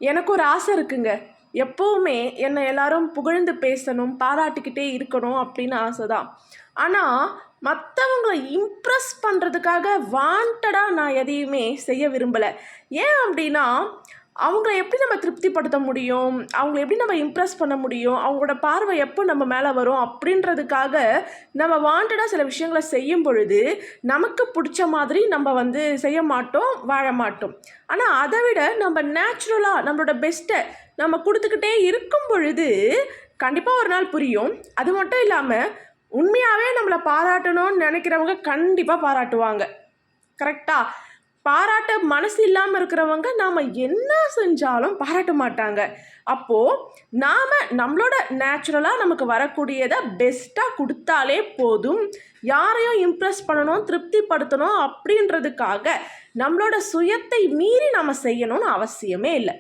எனக்கு ஒரு ஆசை இருக்குங்க. எப்பவுமே என்னை எல்லாரும் புகழ்ந்து பேசணும், பாராட்டிக்கிட்டே இருக்கணும் அப்படின்னு ஆசை தான். ஆனால் மற்றவங்கள இம்ப்ரெஸ் பண்ணுறதுக்காக வாண்டடா நான் எதையுமே செய்ய விரும்பலை. ஏன் அப்படின்னா, அவங்கள எப்படி நம்ம திருப்திப்படுத்த முடியும், அவங்கள எப்படி நம்ம இம்ப்ரெஸ் பண்ண முடியும், அவங்களோட பார்வை எப்போ நம்ம மேலே வரும் அப்படின்றதுக்காக நம்ம வாண்டடாக சில விஷயங்களை செய்யும் பொழுது நமக்கு பிடிச்ச மாதிரி நம்ம செய்ய மாட்டோம், வாழ மாட்டோம். ஆனால் அதை விட நம்ம நேச்சுரலாக நம்மளோட பெஸ்ட்டை நம்ம கொடுத்துக்கிட்டே இருக்கும் பொழுது கண்டிப்பாக ஒரு நாள் புரியும். அது மட்டும் இல்லாமல் உண்மையாகவே நம்மளை பாராட்டணும்னு நினைக்கிறவங்க கண்டிப்பாக பாராட்டுவாங்க. கரெக்டாக பாராட்ட மனசு இல்லாமல் இருக்கிறவங்க நாம் என்ன செஞ்சாலும் பாராட்ட மாட்டாங்க. அப்போது நாம் நம்மளோட நேச்சுரலாக நமக்கு வரக்கூடியதை பெஸ்ட்டாக கொடுத்தாலே போதும். யாரையும் இம்ப்ரெஸ் பண்ணணும், திருப்திப்படுத்தணும் அப்படின்றதுக்காக நம்மளோட சுயத்தை மீறி நம்ம செய்யணும்னு அவசியமே இல்லை.